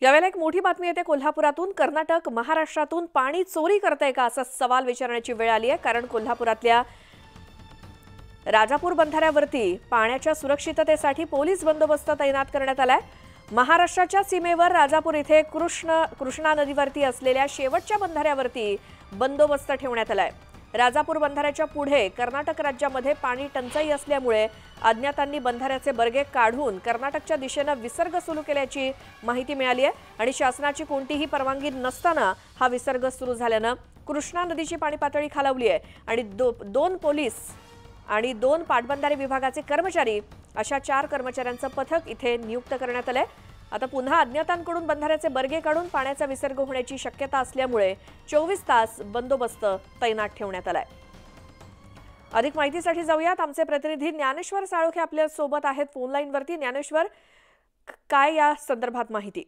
यावेळेला एक मोठी बातमी येते कोल्हापुरातून। कर्नाटक महाराष्ट्रातून पाणी चोरी करतंय का असा सवाल विचारण्याची वेळ आली आहे, कारण कोल्हापुरातल्या राजापूर बंधाऱ्यावरती पाण्याच्या सुरक्षिततेसाठी पोलीस बंदोबस्त तैनात करण्यात आलाय। महाराष्ट्राच्या सीमेवर राजापूर इथे कृष्णा नदीवरती असलेल्या शेवटच्या बंधाऱ्यावरती बंदोबस्त ठेवण्यात आलाय। राजापूर बंधाऱ्याच्या पुढे कर्नाटक राज्यामध्ये पाणी टंचाई असल्यामुळे अज्ञातांनी बंधाऱ्याचे बर्गे काढून कर्नाटकच्या दिशेने विसर्ग सुरू केल्याची माहिती मिळाली आहे आणि शासनाची कोणतीही परवानगी नसताना हा विसर्ग सुरू झाल्याने कृष्णा नदीची पाणी पातळी खालावली आहे आणि दोन पोलीस आणि 2 पाटबंधारे विभागाचे कर्मचारी अशा 4 कर्मचाऱ्यांचं पथक इथे नियुक्त करण्यात आलंय। आता पुन्हा अज्ञातांकडून बंधाऱ्याचे बर्गे काढून पाण्याचा विसर्ग होण्याची शक्यता असल्यामुळे 24 तास बंदोबस्त तैनात ठेवण्यात आलाय। अधिक माहितीसाठी जाऊयात, आमचे प्रतिनिधी ज्ञानेश्वर साळोखे आपल्या सोबत आहेत फोन लाईनवरती। ज्ञानेश्वर, काय या संदर्भात माहिती?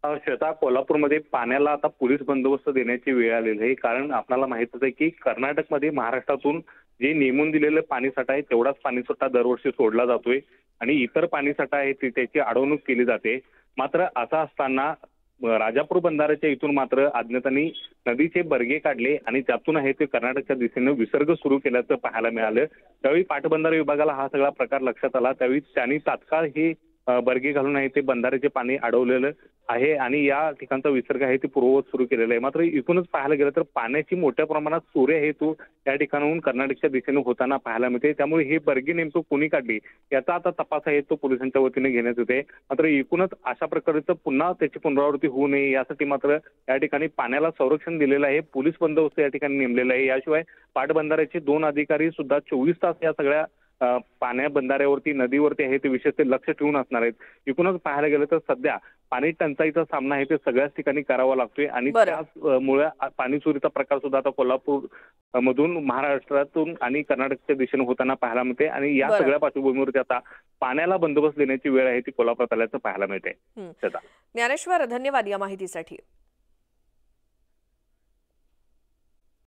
श्वेता, कोल्हापूरमध्ये पाण्याला आता पोलीस बंदोबस्त देण्याची वेळ आलेली आहे, कारण आपल्याला माहितच आहे की कर्नाटकमध्ये महाराष्ट्रातून जे नेमून दिलेलं पाणीसाठा आहे तेवढाच पाणीसाठा दरवर्षी सोडला जातोय आणि इतर पाणीसाठा आहे त्याची अडवणूक केली जाते। मात्र असं असताना राजापूर बंधाऱ्याच्या इथून मात्र अज्ञातांनी नदीचे बर्गे काढले आणि त्यातून आहे ते कर्नाटकच्या दिशेने विसर्ग सुरू केल्याचं पाहायला मिळालं। त्यावेळी पाटबंधारे विभागाला हा सगळा प्रकार लक्षात आला, त्यावेळी त्यांनी तात्काळ हे बर्गे घालून आहे ते बंधाऱ्याचे पाणी अडवलेलं आहे आणि या ठिकाणचा विसर्ग आहे ते पूर्ववत सुरू केलेला आहे। मात्र इथूनच पाहायला गेलं तर पाण्याची मोठ्या प्रमाणात चोरी आहे तो या ठिकाणाहून कर्नाटकच्या दिशेने होताना पाहायला मिळते। त्यामुळे हे बर्गे नेमकं कोणी काढली याचा आता तपास आहे तो पोलिसांच्या वतीने घेण्यात येते। मात्र एकूणच अशा प्रकारचं पुन्हा त्याची पुनरावृत्ती होऊ नये यासाठी मात्र या ठिकाणी पाण्याला संरक्षण दिलेलं आहे, पोलीस बंदोबस्त या ठिकाणी नेमलेला आहे। याशिवाय पाटबंधाऱ्याचे 2 अधिकारी सुद्धा 24 तास या सगळ्या पाण्या बंधाऱ्यावरती नदीवरती आहे ते विशेष ते लक्ष ठेवून असणार आहेत। एकूणच पाहायला गेलं तर सध्या पाणी टंचाईचा सामना आहे ते सगळ्याच ठिकाणी करावा लागतोय आणि त्यामुळे पाणी चोरीचा प्रकार सुद्धा आता कोल्हापूर मधून महाराष्ट्रातून आणि कर्नाटकच्या दिशेने होताना पाहायला मिळते आणि या सगळ्या पार्श्वभूमीवरती आता पाण्याला बंदोबस्त देण्याची वेळ आहे ती कोल्हापुरात आल्याचं पाहायला मिळते। ज्ञानेश्वर, धन्यवाद या माहितीसाठी।